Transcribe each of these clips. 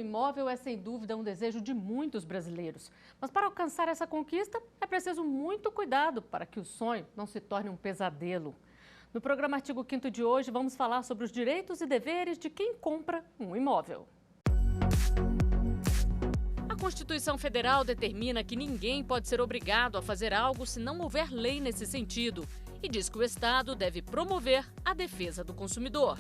imóvel é sem dúvida um desejo de muitos brasileiros. Mas para alcançar essa conquista é preciso muito cuidado para que o sonho não se torne um pesadelo. No programa Artigo 5º de hoje vamos falar sobre os direitos e deveres de quem compra um imóvel. A Constituição Federal determina que ninguém pode ser obrigado a fazer algo se não houver lei nesse sentido e diz que o Estado deve promover a defesa do consumidor.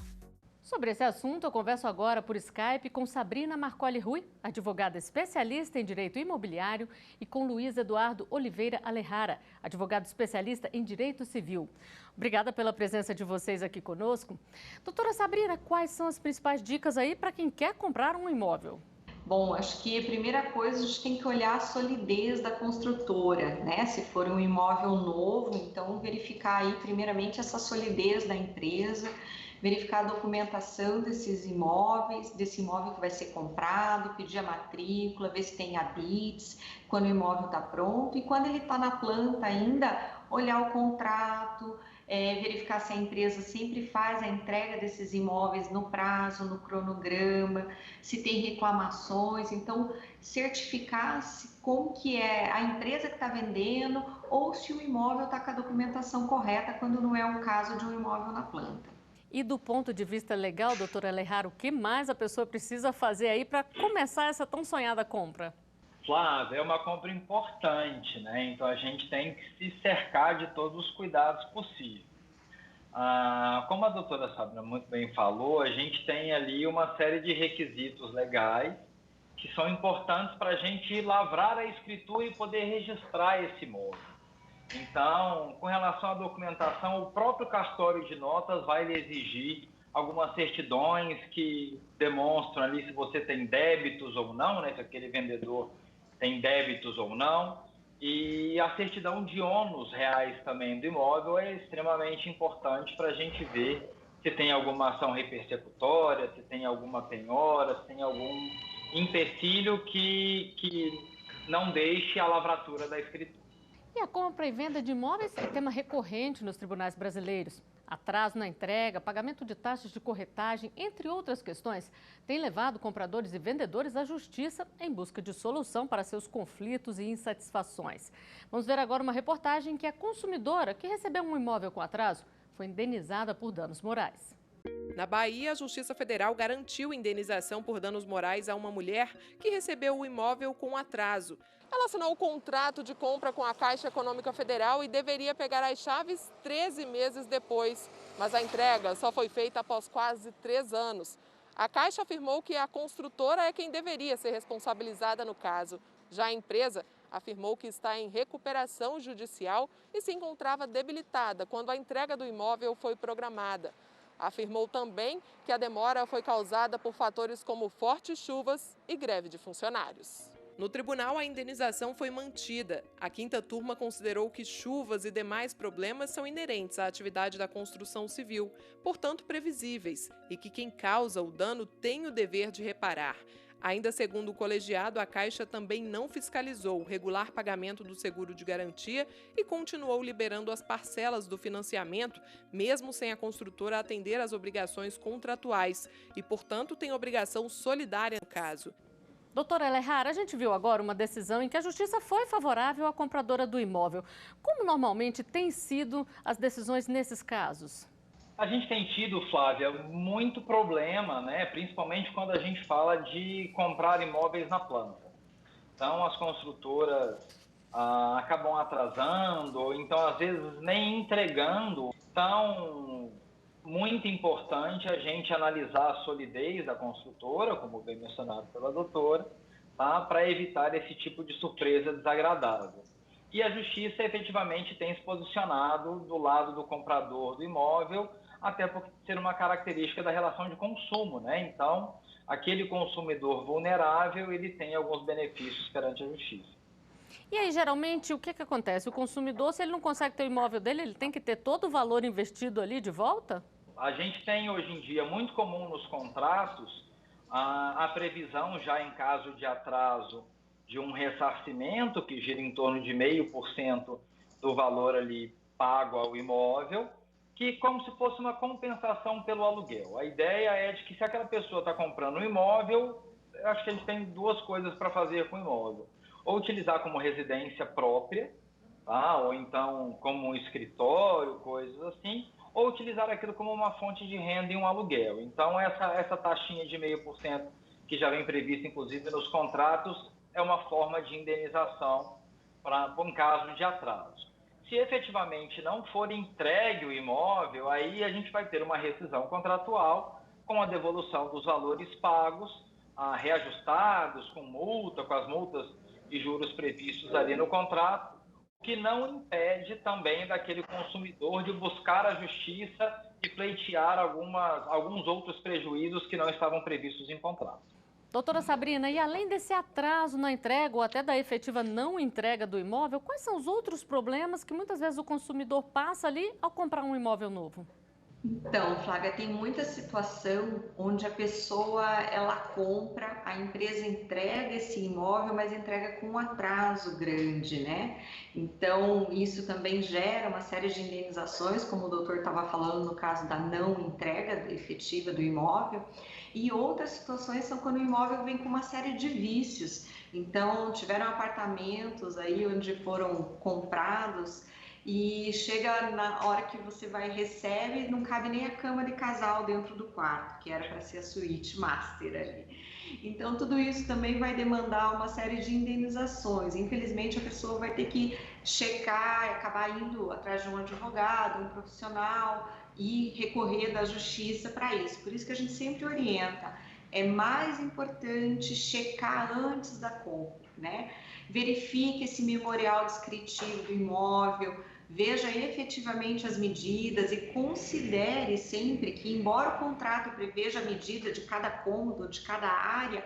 Sobre esse assunto, eu converso agora por Skype com Sabrina Marcoli Rui, advogada especialista em direito imobiliário, e com Luiz Eduardo Oliveira Alejara, advogado especialista em direito civil. Obrigada pela presença de vocês aqui conosco. Doutora Sabrina, quais são as principais dicas aí para quem quer comprar um imóvel? Bom, acho que a primeira coisa a gente tem que olhar a solidez da construtora, né? Se for um imóvel novo, então verificar aí primeiramente essa solidez da empresa, verificar a documentação desses imóveis, desse imóvel que vai ser comprado, pedir a matrícula, ver se tem habites, quando o imóvel está pronto e quando ele está na planta ainda, olhar o contrato, verificar se a empresa sempre faz a entrega desses imóveis no prazo, no cronograma, se tem reclamações, então certificar-se como que é a empresa que está vendendo ou se o imóvel está com a documentação correta quando não é um caso de um imóvel na planta. E do ponto de vista legal, doutora Alejara, o que mais a pessoa precisa fazer aí para começar essa tão sonhada compra? Flávia, é uma compra importante, né? Então a gente tem que se cercar de todos os cuidados possíveis. Como a doutora Sabrina muito bem falou, a gente tem ali uma série de requisitos legais que são importantes para a gente lavrar a escritura e poder registrar esse imóvel. Então, com relação à documentação, o próprio cartório de notas vai lhe exigir algumas certidões que demonstram ali se você tem débitos ou não, né? Se aquele vendedor tem débitos ou não. E a certidão de ônus reais também do imóvel é extremamente importante para a gente ver se tem alguma ação repersecutória, se tem alguma penhora, se tem algum empecilho que não deixe a lavratura da escritura. E a compra e venda de imóveis é tema recorrente nos tribunais brasileiros. Atraso na entrega, pagamento de taxas de corretagem, entre outras questões, tem levado compradores e vendedores à justiça em busca de solução para seus conflitos e insatisfações. Vamos ver agora uma reportagem que a consumidora que recebeu um imóvel com atraso foi indenizada por danos morais. Na Bahia, a Justiça Federal garantiu indenização por danos morais a uma mulher que recebeu o imóvel com atraso. Ela assinou o contrato de compra com a Caixa Econômica Federal e deveria pegar as chaves 13 meses depois. Mas a entrega só foi feita após quase 3 anos. A Caixa afirmou que a construtora é quem deveria ser responsabilizada no caso. Já a empresa afirmou que está em recuperação judicial e se encontrava debilitada quando a entrega do imóvel foi programada. Afirmou também que a demora foi causada por fatores como fortes chuvas e greve de funcionários. No tribunal, a indenização foi mantida. A quinta turma considerou que chuvas e demais problemas são inerentes à atividade da construção civil, portanto previsíveis, e que quem causa o dano tem o dever de reparar. Ainda segundo o colegiado, a Caixa também não fiscalizou o regular pagamento do seguro de garantia e continuou liberando as parcelas do financiamento, mesmo sem a construtora atender às obrigações contratuais e, portanto, tem obrigação solidária no caso. Doutora Alejara, a gente viu agora uma decisão em que a justiça foi favorável à compradora do imóvel. Como normalmente têm sido as decisões nesses casos? A gente tem tido, Flávia, muito problema, né? Principalmente quando a gente fala de comprar imóveis na planta. Então, as construtoras acabam atrasando, ou então, às vezes, nem entregando. Então, muito importante a gente analisar a solidez da construtora, como bem mencionado pela doutora, tá? Para evitar esse tipo de surpresa desagradável. E a justiça efetivamente tem se posicionado do lado do comprador do imóvel, até por ser uma característica da relação de consumo, né? Então, aquele consumidor vulnerável, ele tem alguns benefícios perante a justiça. E aí, geralmente, o que acontece? O consumidor, se ele não consegue ter o imóvel dele, ele tem que ter todo o valor investido ali de volta? A gente tem hoje em dia, muito comum nos contratos, a previsão já em caso de atraso de um ressarcimento que gira em torno de 0,5% do valor ali pago ao imóvel, que como se fosse uma compensação pelo aluguel. A ideia é de que se aquela pessoa está comprando um imóvel, eu acho que a gente tem duas coisas para fazer com o imóvel. Ou utilizar como residência própria, tá? Ou então como um escritório, coisas assim, ou utilizar aquilo como uma fonte de renda e um aluguel. Então, essa taxinha de 0,5%, que já vem prevista, inclusive, nos contratos, é uma forma de indenização para um caso de atraso. Se efetivamente não for entregue o imóvel, aí a gente vai ter uma rescisão contratual com a devolução dos valores pagos, reajustados, com multa, com as multas e juros previstos ali no contrato, que não impede também daquele consumidor de buscar a justiça e pleitear alguns outros prejuízos que não estavam previstos em contrato. Doutora Sabrina, e além desse atraso na entrega ou até da efetiva não entrega do imóvel, quais são os outros problemas que muitas vezes o consumidor passa ali ao comprar um imóvel novo? Então, Flávia, tem muita situação onde a pessoa, ela compra, a empresa entrega esse imóvel, mas entrega com um atraso grande, né? Então, isso também gera uma série de indenizações, como o doutor estava falando no caso da não entrega efetiva do imóvel. E outras situações são quando o imóvel vem com uma série de vícios. Então, tiveram apartamentos aí onde foram comprados e chega na hora que você recebe, não cabe nem a cama de casal dentro do quarto, que era para ser a suíte master ali. Então, tudo isso também vai demandar uma série de indenizações. Infelizmente, a pessoa vai ter que checar, acabar indo atrás de um advogado, um profissional e recorrer da justiça para isso. Por isso que a gente sempre orienta, é mais importante checar antes da compra, né? Verifique esse memorial descritivo do imóvel, veja efetivamente as medidas e considere sempre que, embora o contrato preveja a medida de cada cômodo, de cada área,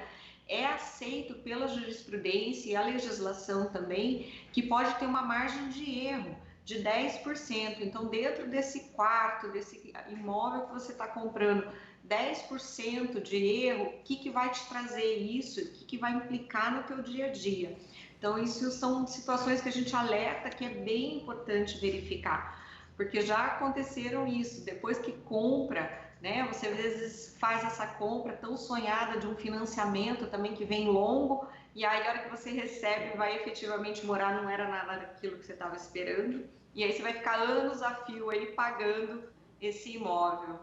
é aceito pela jurisprudência e a legislação também, que pode ter uma margem de erro de 10%. Então, dentro desse quarto, desse imóvel que você está comprando, 10% de erro, o que vai te trazer isso? O que vai implicar no teu dia a dia? Então, isso são situações que a gente alerta que é bem importante verificar, porque já aconteceram isso, depois que compra, né, você às vezes faz essa compra tão sonhada de um financiamento também que vem longo, e aí a hora que você recebe, vai efetivamente morar, não era nada daquilo que você estava esperando, e aí você vai ficar anos a fio aí pagando esse imóvel.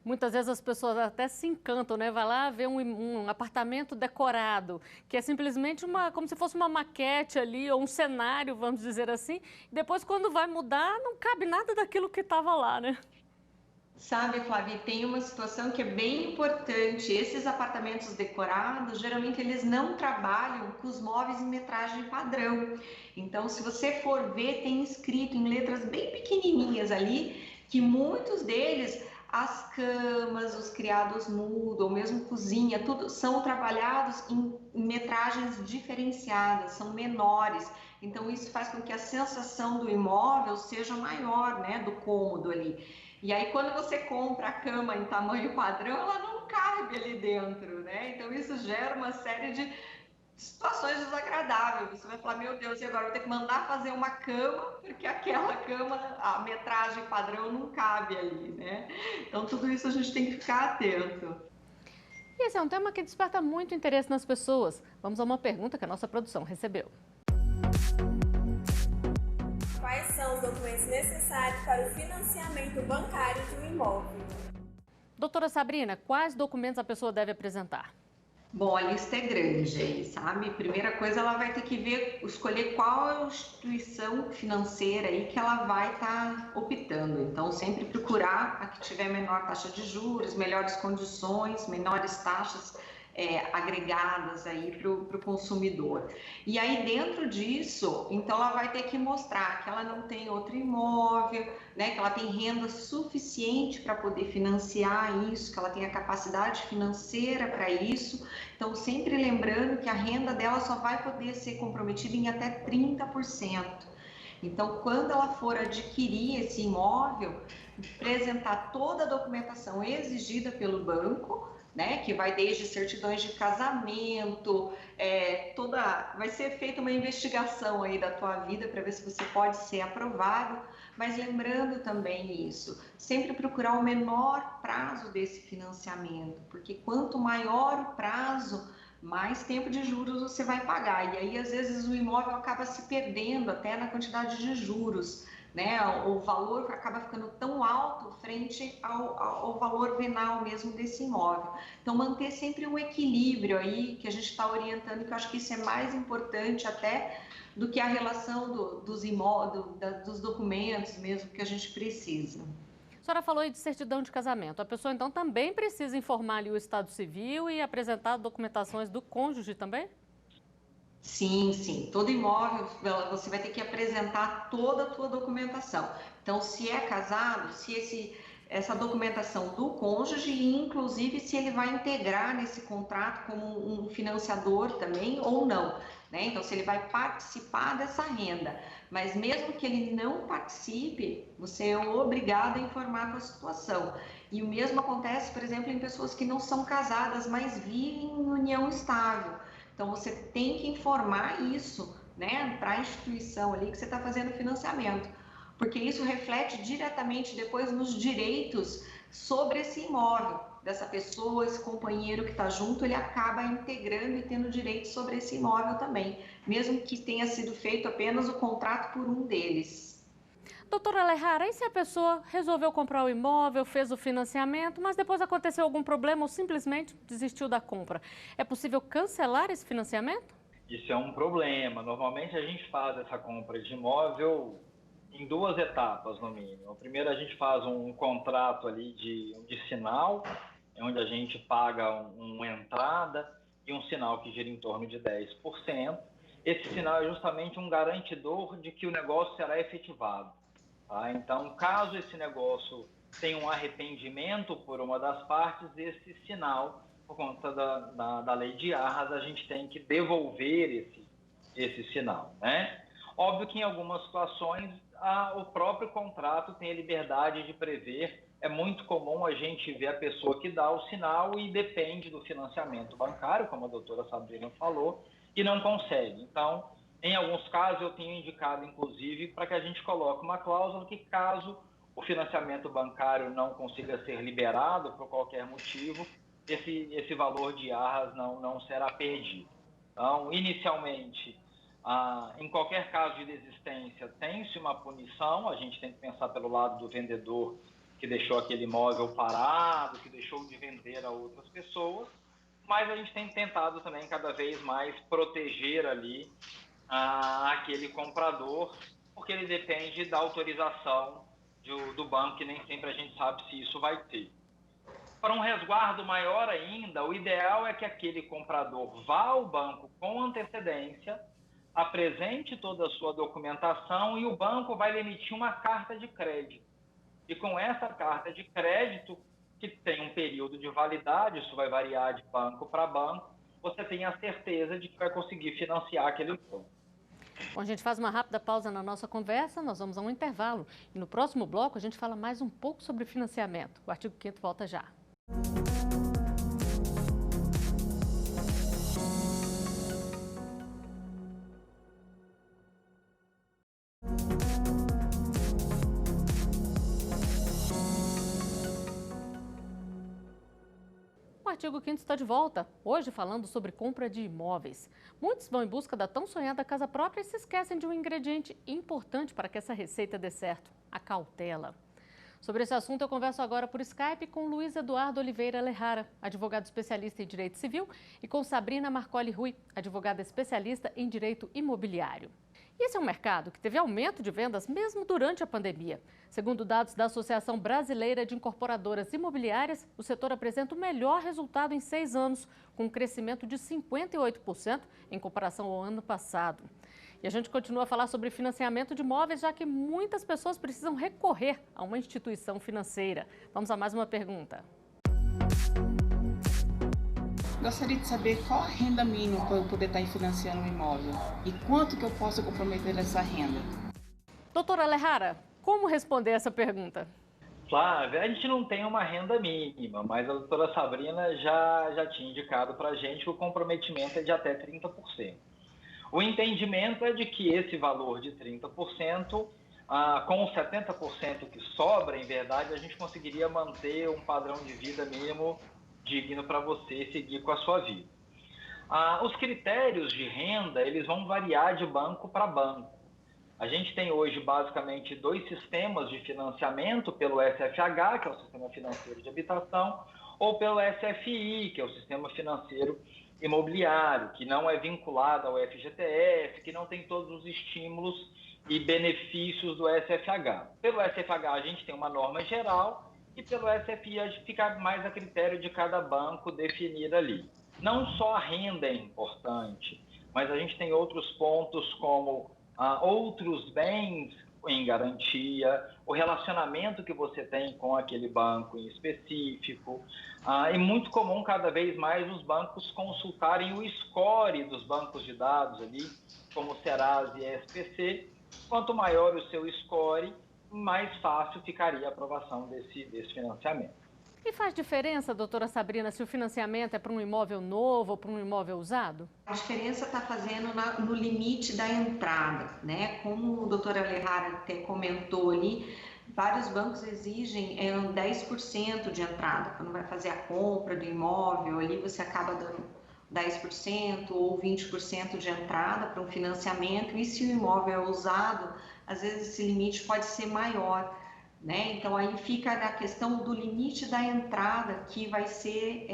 Muitas vezes as pessoas até se encantam, né? Vai lá ver um apartamento decorado, que é simplesmente como se fosse uma maquete ali, ou um cenário, vamos dizer assim. E depois, quando vai mudar, não cabe nada daquilo que estava lá, né? Sabe, Flávia, tem uma situação que é bem importante. Esses apartamentos decorados, geralmente eles não trabalham com os móveis em metragem padrão. Então, se você for ver, tem escrito em letras bem pequenininhas ali, que muitos deles, as camas, os criados mudos, ou mesmo cozinha, tudo são trabalhados em metragens diferenciadas, são menores. Então, isso faz com que a sensação do imóvel seja maior, né, do cômodo ali. E aí, quando você compra a cama em tamanho padrão, ela não cabe ali dentro, né? Então, isso gera uma série de situações desagradáveis. Você vai falar, meu Deus, e agora eu vou ter que mandar fazer uma cama, porque aquela cama, a metragem padrão não cabe ali, né? Então, tudo isso a gente tem que ficar atento. E esse é um tema que desperta muito interesse nas pessoas. Vamos a uma pergunta que a nossa produção recebeu. Quais são os documentos necessários para o financiamento bancário de um imóvel? Doutora Sabrina, quais documentos a pessoa deve apresentar? Bom, a lista é grande aí, sabe? Primeira coisa, ela vai ter que escolher qual é a instituição financeira aí que ela vai estar optando. Então, sempre procurar a que tiver menor taxa de juros, melhores condições, menores taxas agregadas aí para o consumidor. E aí, dentro disso, então ela vai ter que mostrar que ela não tem outro imóvel, né, que ela tem renda suficiente para poder financiar isso, que ela tem a capacidade financeira para isso. Então, sempre lembrando que a renda dela só vai poder ser comprometida em até 30%. Então, quando ela for adquirir esse imóvel, apresentar toda a documentação exigida pelo banco, né? Que vai desde certidões de casamento, vai ser feita uma investigação aí da tua vida para ver se você pode ser aprovado, mas lembrando também isso, sempre procurar o menor prazo desse financiamento, porque quanto maior o prazo, mais tempo de juros você vai pagar, e aí às vezes o imóvel acaba se perdendo até na quantidade de juros, né? O valor acaba ficando tão alto frente ao valor venal mesmo desse imóvel. Então, manter sempre um equilíbrio aí que a gente está orientando, que eu acho que isso é mais importante até do que a relação dos imóveis, dos documentos mesmo que a gente precisa. A senhora falou aí de certidão de casamento. A pessoa, então, também precisa informar ali o estado civil e apresentar documentações do cônjuge também? Sim, sim. Todo imóvel, você vai ter que apresentar toda a tua documentação. Então, se é casado, se essa documentação do cônjuge, e inclusive se ele vai integrar nesse contrato como um financiador também ou não, né? Então, se ele vai participar dessa renda. Mas mesmo que ele não participe, você é obrigado a informar a tua situação. E o mesmo acontece, por exemplo, em pessoas que não são casadas, mas vivem em união estável. Então, você tem que informar isso, né, para a instituição ali que você está fazendo financiamento, porque isso reflete diretamente depois nos direitos sobre esse imóvel dessa pessoa, esse companheiro que está junto, ele acaba integrando e tendo direito sobre esse imóvel também, mesmo que tenha sido feito apenas o contrato por um deles. Doutora Alejara, e se a pessoa resolveu comprar o imóvel, fez o financiamento, mas depois aconteceu algum problema ou simplesmente desistiu da compra? É possível cancelar esse financiamento? Isso é um problema. Normalmente a gente faz essa compra de imóvel em 2 etapas, no mínimo. Primeiro a gente faz um contrato ali de sinal, onde a gente paga uma entrada e um sinal que gira em torno de 10%. Esse sinal é justamente um garantidor de que o negócio será efetivado. Tá? Então, caso esse negócio tenha um arrependimento por uma das partes, esse sinal, por conta da lei de arras, a gente tem que devolver esse sinal, né? Óbvio que em algumas situações o próprio contrato tem a liberdade de prever. É muito comum a gente ver a pessoa que dá o sinal e depende do financiamento bancário, como a doutora Sabrina falou, e não consegue. Então, em alguns casos, eu tenho indicado, inclusive, para que a gente coloque uma cláusula que, caso o financiamento bancário não consiga ser liberado por qualquer motivo, esse valor de arras não será perdido. Então, inicialmente, em qualquer caso de desistência, tem-se uma punição. A gente tem que pensar pelo lado do vendedor que deixou aquele imóvel parado, que deixou de vender a outras pessoas, mas a gente tem tentado também cada vez mais proteger ali aquele comprador, porque ele depende da autorização do banco, que nem sempre a gente sabe se isso vai ter. Para um resguardo maior ainda, o ideal é que aquele comprador vá ao banco com antecedência, apresente toda a sua documentação e o banco vai lhe emitir uma carta de crédito. E com essa carta de crédito, que tem um período de validade, isso vai variar de banco para banco, você tem a certeza de que vai conseguir financiar aquele imóvel. Bom, a gente faz uma rápida pausa na nossa conversa, nós vamos a um intervalo. E no próximo bloco a gente fala mais um pouco sobre financiamento. O artigo 5º volta já. O artigo 5º está de volta, hoje falando sobre compra de imóveis. Muitos vão em busca da tão sonhada casa própria e se esquecem de um ingrediente importante para que essa receita dê certo, a cautela. Sobre esse assunto eu converso agora por Skype com Luiz Eduardo Oliveira Alejara, advogado especialista em Direito Civil, e com Sabrina Marcoli Rui, advogada especialista em Direito Imobiliário. E esse é um mercado que teve aumento de vendas mesmo durante a pandemia. Segundo dados da Associação Brasileira de Incorporadoras Imobiliárias, o setor apresenta o melhor resultado em 6 anos, com um crescimento de 58% em comparação ao ano passado. E a gente continua a falar sobre financiamento de imóveis, já que muitas pessoas precisam recorrer a uma instituição financeira. Vamos a mais uma pergunta. Gostaria de saber qual a renda mínima para eu poder estar financiando um imóvel e quanto que eu posso comprometer nessa renda. Doutora Alejara, como responder essa pergunta? Flávia, a gente não tem uma renda mínima, mas a doutora Sabrina já tinha indicado para a gente que o comprometimento é de até 30%. O entendimento é de que esse valor de 30%, com os 70% que sobra, em verdade, a gente conseguiria manter um padrão de vida mínimo digno para você seguir com a sua vida. Os critérios de renda, eles vão variar de banco para banco. A gente tem hoje basicamente 2 sistemas de financiamento, pelo SFH, que é o Sistema Financeiro de Habitação, ou pelo SFI, que é o Sistema Financeiro Imobiliário, que não é vinculado ao FGTS, que não tem todos os estímulos e benefícios do SFH. Pelo SFH a gente tem uma norma geral e pelo SFI a gente fica mais a critério de cada banco definir ali. Não só a renda é importante, mas a gente tem outros pontos como outros bens em garantia, o relacionamento que você tem com aquele banco em específico. É muito comum cada vez mais os bancos consultarem o score dos bancos de dados ali, como Serasa e SPC. Quanto maior o seu score, mais fácil ficaria a aprovação desse financiamento. E faz diferença, doutora Sabrina, se o financiamento é para um imóvel novo ou para um imóvel usado? A diferença está fazendo no limite da entrada, né? Como o doutor Alejara até comentou ali, vários bancos exigem 10% de entrada. Quando vai fazer a compra do imóvel, ali você acaba dando 10% ou 20% de entrada para um financiamento. E se o imóvel é usado, às vezes esse limite pode ser maior. Né? Então, aí fica a questão do limite da entrada que vai ser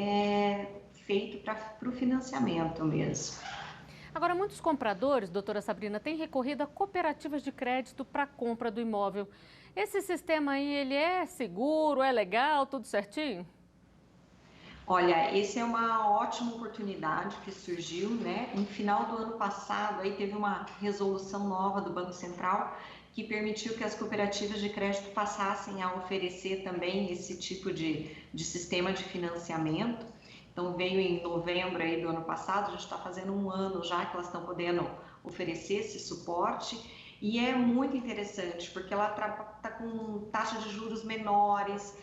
feito para o financiamento mesmo. Agora, muitos compradores, doutora Sabrina, têm recorrido a cooperativas de crédito para a compra do imóvel. Esse sistema aí, ele é seguro, é legal, tudo certinho? Olha, essa é uma ótima oportunidade que surgiu, né? No final do ano passado, aí teve uma resolução nova do Banco Central que permitiu que as cooperativas de crédito passassem a oferecer também esse tipo de sistema de financiamento. Então, veio em novembro aí do ano passado, a gente está fazendo um ano já que elas estão podendo oferecer esse suporte. E é muito interessante, porque ela está com taxa de juros menores,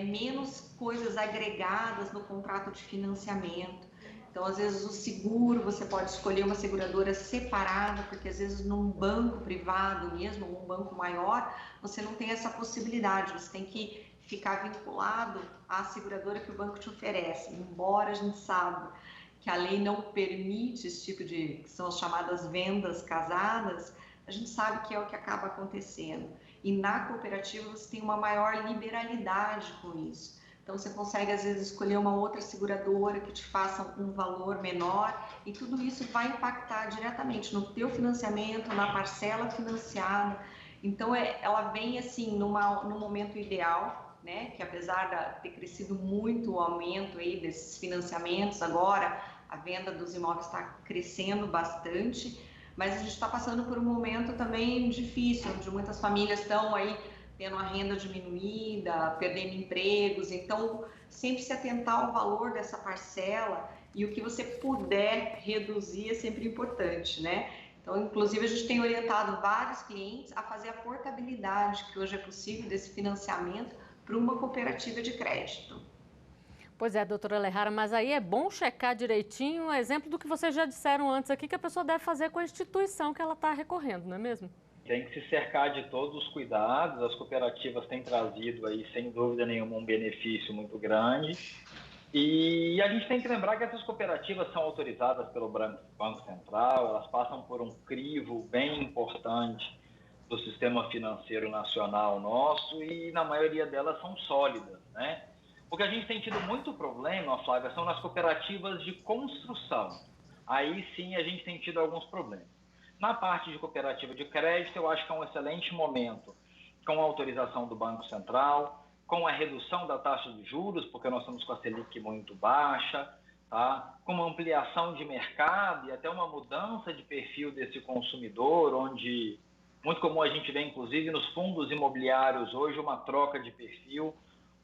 menos coisas agregadas no contrato de financiamento. Então, às vezes, o seguro, você pode escolher uma seguradora separada, porque às vezes num banco privado mesmo, ou um banco maior, você não tem essa possibilidade, você tem que ficar vinculado à seguradora que o banco te oferece, embora a gente saiba que a lei não permite esse tipo de, que são as chamadas vendas casadas, a gente sabe que é o que acaba acontecendo. E na cooperativa você tem uma maior liberalidade com isso. Então, você consegue, às vezes, escolher uma outra seguradora que te faça um valor menor e tudo isso vai impactar diretamente no teu financiamento, na parcela financiada. Então, ela vem, assim, no momento ideal, né? Que apesar de ter crescido muito o aumento aí desses financiamentos, agora a venda dos imóveis está crescendo bastante, mas a gente está passando por um momento também difícil, onde muitas famílias estão aí tendo a renda diminuída, perdendo empregos. Então, sempre se atentar ao valor dessa parcela e o que você puder reduzir é sempre importante, né? Então, inclusive, a gente tem orientado vários clientes a fazer a portabilidade, que hoje é possível, desse financiamento para uma cooperativa de crédito. Pois é, doutora Alejara, mas aí é bom checar direitinho o exemplo do que vocês já disseram antes aqui, que a pessoa deve fazer com a instituição que ela está recorrendo, não é mesmo? Tem que se cercar de todos os cuidados. As cooperativas têm trazido aí, sem dúvida nenhuma, um benefício muito grande. E a gente tem que lembrar que essas cooperativas são autorizadas pelo Banco Central, elas passam por um crivo bem importante do sistema financeiro nacional nosso e, na maioria delas, são sólidas, né? O que a gente tem tido muito problema, Flávia, são nas cooperativas de construção. Aí sim a gente tem tido alguns problemas. Na parte de cooperativa de crédito, eu acho que é um excelente momento, com a autorização do Banco Central, com a redução da taxa de juros, porque nós estamos com a Selic muito baixa, tá? Com uma ampliação de mercado e até uma mudança de perfil desse consumidor, onde muito comum a gente vê, inclusive, nos fundos imobiliários hoje, uma troca de perfil,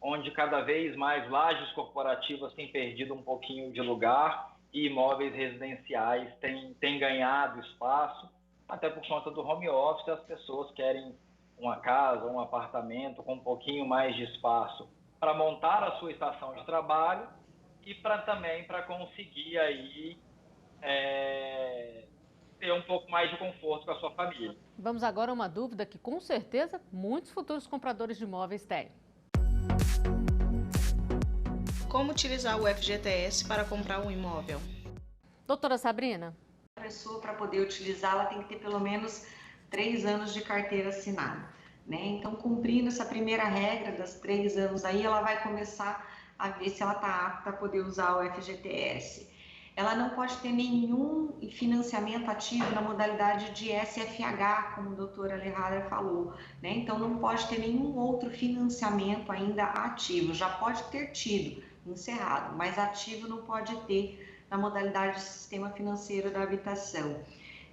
onde cada vez mais lajes corporativas têm perdido um pouquinho de lugar e imóveis residenciais têm ganhado espaço, até por conta do home office, as pessoas querem uma casa, um apartamento com um pouquinho mais de espaço para montar a sua estação de trabalho e também para conseguir aí ter um pouco mais de conforto com a sua família. Vamos agora a uma dúvida que com certeza muitos futuros compradores de imóveis têm. Como utilizar o FGTS para comprar um imóvel? Doutora Sabrina? A pessoa, para poder utilizá-la, tem que ter pelo menos 3 anos de carteira assinada, né? Então, cumprindo essa primeira regra das 3 anos aí, ela vai começar a ver se ela está apta a poder usar o FGTS. Ela não pode ter nenhum financiamento ativo na modalidade de SFH, como a doutora Alejandra falou, né? Então, não pode ter nenhum outro financiamento ainda ativo. Já pode ter tido, encerrado, mas ativo não pode ter na modalidade de sistema financeiro da habitação.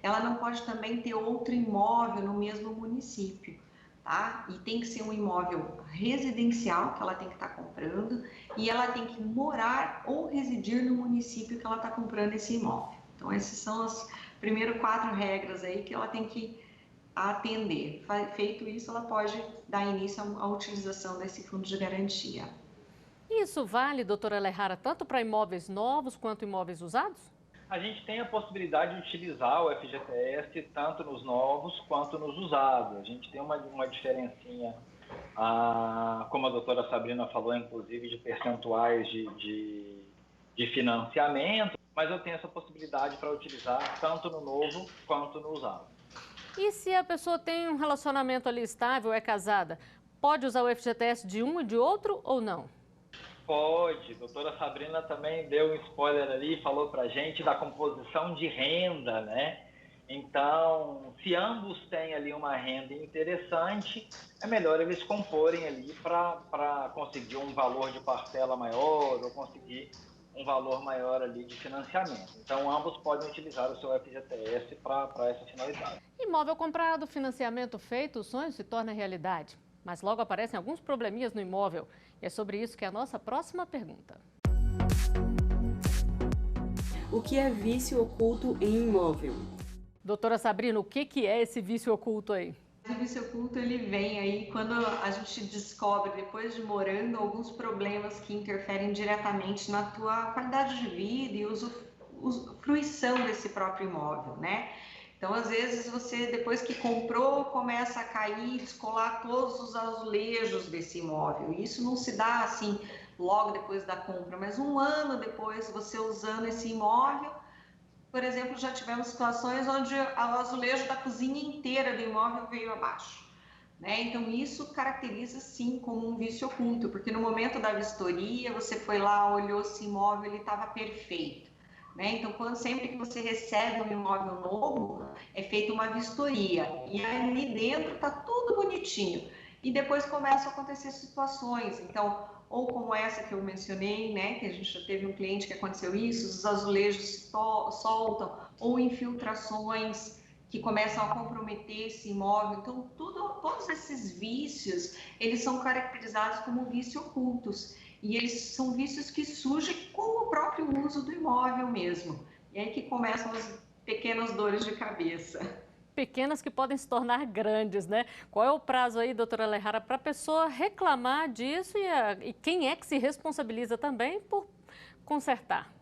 Ela não pode também ter outro imóvel no mesmo município, tá? E tem que ser um imóvel residencial que ela tem que estar comprando e ela tem que morar ou residir no município que ela está comprando esse imóvel. Então, essas são as primeiras 4 regras aí que ela tem que atender. Feito isso, ela pode dar início à utilização desse fundo de garantia. Isso vale, doutora Alejandra, tanto para imóveis novos quanto imóveis usados? A gente tem a possibilidade de utilizar o FGTS tanto nos novos quanto nos usados. A gente tem uma diferencinha, como a doutora Sabrina falou, inclusive, de percentuais de financiamento, mas eu tenho essa possibilidade para utilizar tanto no novo quanto no usado. E se a pessoa tem um relacionamento ali estável, é casada, pode usar o FGTS de um e de outro ou não? Pode. A doutora Sabrina também deu um spoiler ali, falou para a gente da composição de renda, né? Então, se ambos têm ali uma renda interessante, é melhor eles comporem ali para conseguir um valor de parcela maior ou conseguir um valor maior ali de financiamento. Então, ambos podem utilizar o seu FGTS para essa finalidade. Imóvel comprado, financiamento feito, o sonho se torna realidade. Mas logo aparecem alguns probleminhas no imóvel. E é sobre isso que é a nossa próxima pergunta. O que é vício oculto em imóvel? Doutora Sabrina, o que é esse vício oculto aí? O vício oculto, ele vem aí quando a gente descobre, depois de morando, alguns problemas que interferem diretamente na tua qualidade de vida e fruição desse próprio imóvel, né? Então, às vezes, você, depois que comprou, começa a cair, descolar todos os azulejos desse imóvel. E isso não se dá, assim, logo depois da compra, mas um ano depois, você usando esse imóvel. Por exemplo, já tivemos situações onde o azulejo da cozinha inteira do imóvel veio abaixo, né? Então, isso caracteriza, sim, como um vício oculto, porque no momento da vistoria, você foi lá, olhou esse imóvel, ele estava perfeito. Então, sempre que você recebe um imóvel novo, é feita uma vistoria e ali dentro está tudo bonitinho e depois começam a acontecer situações. Então, ou como essa que eu mencionei, né, que a gente já teve um cliente que aconteceu isso, os azulejos se soltam ou infiltrações que começam a comprometer esse imóvel. Então, todos esses vícios, eles são caracterizados como vícios ocultos. E eles são vícios que surgem com o próprio uso do imóvel mesmo. E aí que começam as pequenas dores de cabeça. Pequenas que podem se tornar grandes, né? Qual é o prazo aí, doutora Alejandra, para a pessoa reclamar disso e quem é que se responsabiliza também por consertar?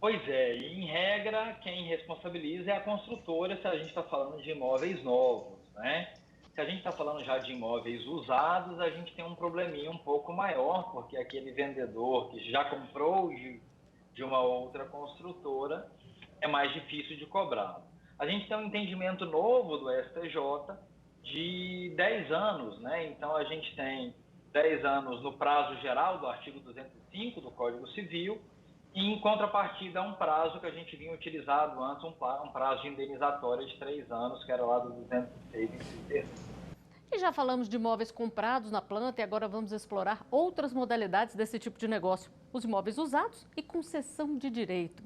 Pois é, e em regra, quem responsabiliza é a construtora se a gente está falando de imóveis novos, né? Se a gente está falando já de imóveis usados, a gente tem um probleminha um pouco maior, porque aquele vendedor que já comprou de uma outra construtora é mais difícil de cobrar. A gente tem um entendimento novo do STJ de 10 anos, né? Então, a gente tem 10 anos no prazo geral do artigo 205 do Código Civil e, em contrapartida, um prazo que a gente vinha utilizado antes, um prazo de indenizatória de 3 anos, que era lá do 206 em E já falamos de imóveis comprados na planta e agora vamos explorar outras modalidades desse tipo de negócio. Os imóveis usados e concessão de direito.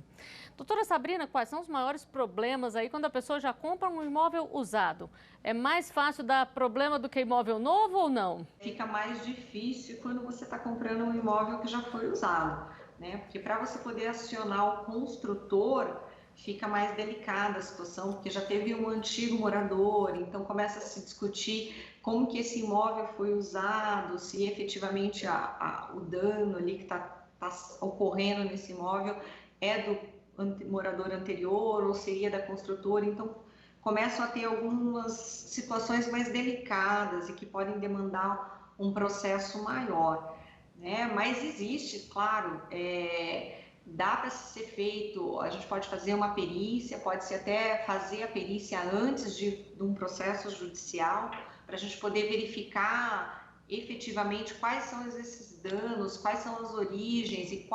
Doutora Sabrina, quais são os maiores problemas aí quando a pessoa já compra um imóvel usado? É mais fácil dar problema do que imóvel novo ou não? Fica mais difícil quando você está comprando um imóvel que já foi usado, né? Porque para você poder acionar o construtor, fica mais delicada a situação, porque já teve um antigo morador, então começa a se discutir como que esse imóvel foi usado, se efetivamente o dano ali que está ocorrendo nesse imóvel é do morador anterior ou seria da construtora. Então começam a ter algumas situações mais delicadas e que podem demandar um processo maior, né? Mas existe, claro, dá para ser feito, a gente pode fazer uma perícia, pode-se até fazer a perícia antes de um processo judicial, para a gente poder verificar efetivamente quais são esses danos, quais são as origens e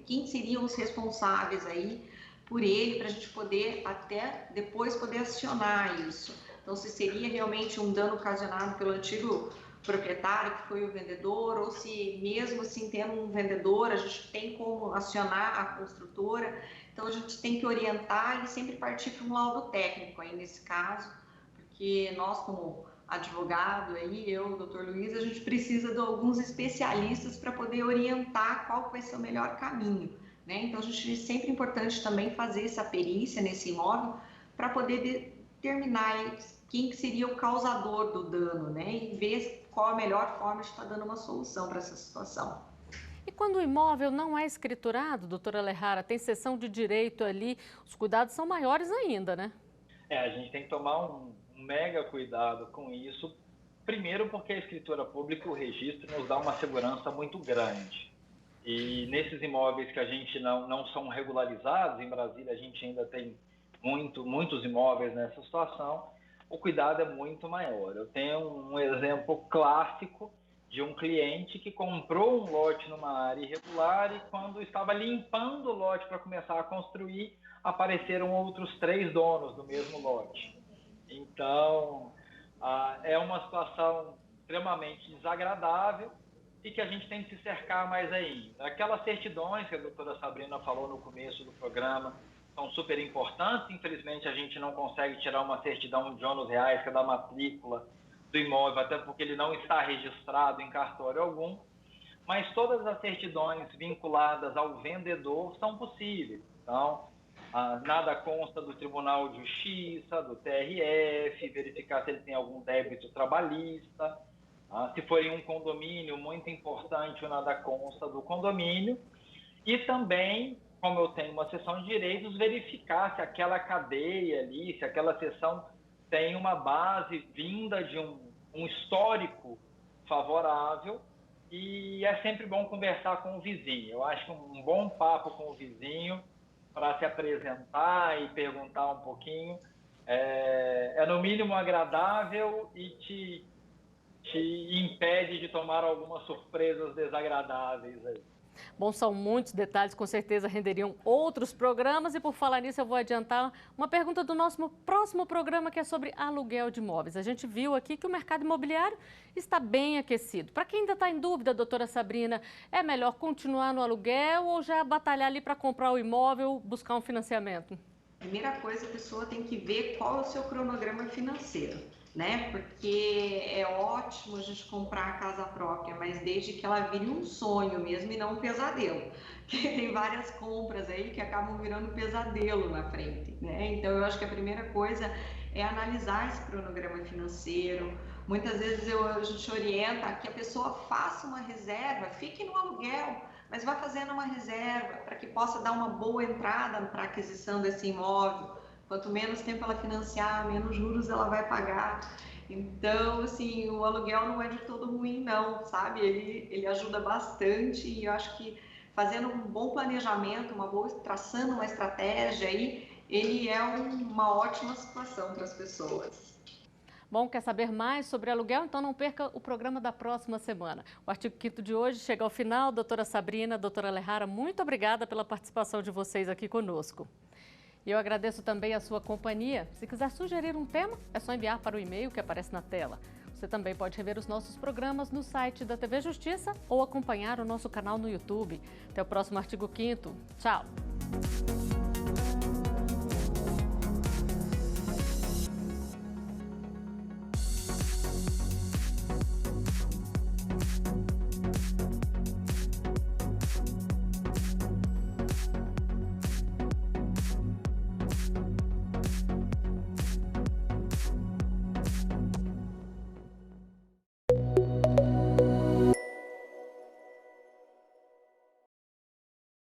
quem seriam os responsáveis aí por ele, para a gente poder até depois poder acionar isso. Então, se seria realmente um dano ocasionado pelo antigo proprietário, que foi o vendedor, ou se mesmo assim tendo um vendedor, a gente tem como acionar a construtora. Então, a gente tem que orientar e sempre partir para um laudo técnico aí nesse caso, porque nós, como advogado, aí, eu, o doutor Luiz, a gente precisa de alguns especialistas para poder orientar qual vai ser o melhor caminho, né? Então, a gente é sempre importante também fazer essa perícia nesse imóvel para poder determinar quem que seria o causador do dano, né? E ver qual a melhor forma de estar dando uma solução para essa situação. E quando o imóvel não é escriturado, doutora Lehara, tem cessão de direito ali, os cuidados são maiores ainda, né? A gente tem que tomar um mega cuidado com isso. Primeiro porque a escritura pública, o registro, nos dá uma segurança muito grande. E nesses imóveis que a gente não são regularizados, em Brasília a gente ainda tem muitos imóveis nessa situação, o cuidado é muito maior. Eu tenho um exemplo clássico de um cliente que comprou um lote numa área irregular e quando estava limpando o lote para começar a construir, apareceram outros 3 donos do mesmo lote. Então, é uma situação extremamente desagradável e que a gente tem que se cercar mais ainda. Aquelas certidões que a doutora Sabrina falou no começo do programa são super importantes. Infelizmente, a gente não consegue tirar uma certidão de ônus reais, que é da matrícula do imóvel, até porque ele não está registrado em cartório algum. Mas todas as certidões vinculadas ao vendedor são possíveis. Então, nada consta do Tribunal de Justiça, do TRF, verificar se ele tem algum débito trabalhista. Se for em um condomínio, muito importante, o nada consta do condomínio. E também, como eu tenho uma seção de direitos, verificar se aquela cadeia ali, se aquela seção tem uma base vinda de um histórico favorável. E é sempre bom conversar com o vizinho. Eu acho que um bom papo com o vizinho para se apresentar e perguntar um pouquinho é no mínimo agradável e te impede de tomar algumas surpresas desagradáveis aí. Bom, são muitos detalhes, com certeza renderiam outros programas. E por falar nisso, eu vou adiantar uma pergunta do nosso próximo programa, que é sobre aluguel de imóveis. A gente viu aqui que o mercado imobiliário está bem aquecido. Para quem ainda está em dúvida, doutora Sabrina, é melhor continuar no aluguel ou já batalhar ali para comprar o imóvel, buscar um financiamento? Primeira coisa, a pessoa tem que ver qual é o seu cronograma financeiro, né? Porque é ótimo a gente comprar a casa própria, mas desde que ela vire um sonho mesmo e não um pesadelo. Porque tem várias compras aí que acabam virando pesadelo na frente, né? Então eu acho que a primeira coisa é analisar esse cronograma financeiro. Muitas vezes a gente orienta que a pessoa faça uma reserva, fique no aluguel, mas vá fazendo uma reserva para que possa dar uma boa entrada para a aquisição desse imóvel. Quanto menos tempo ela financiar, menos juros ela vai pagar. Então, assim, o aluguel não é de todo ruim, não, sabe? Ele ajuda bastante e eu acho que fazendo um bom planejamento, traçando uma estratégia aí, ele é uma ótima situação para as pessoas. Bom, quer saber mais sobre aluguel? Então não perca o programa da próxima semana. O artigo 5º de hoje chega ao final. Doutora Sabrina, doutora Lehara, muito obrigada pela participação de vocês aqui conosco. E eu agradeço também a sua companhia. Se quiser sugerir um tema, é só enviar para o e-mail que aparece na tela. Você também pode rever os nossos programas no site da TV Justiça ou acompanhar o nosso canal no YouTube. Até o próximo artigo 5º. Tchau!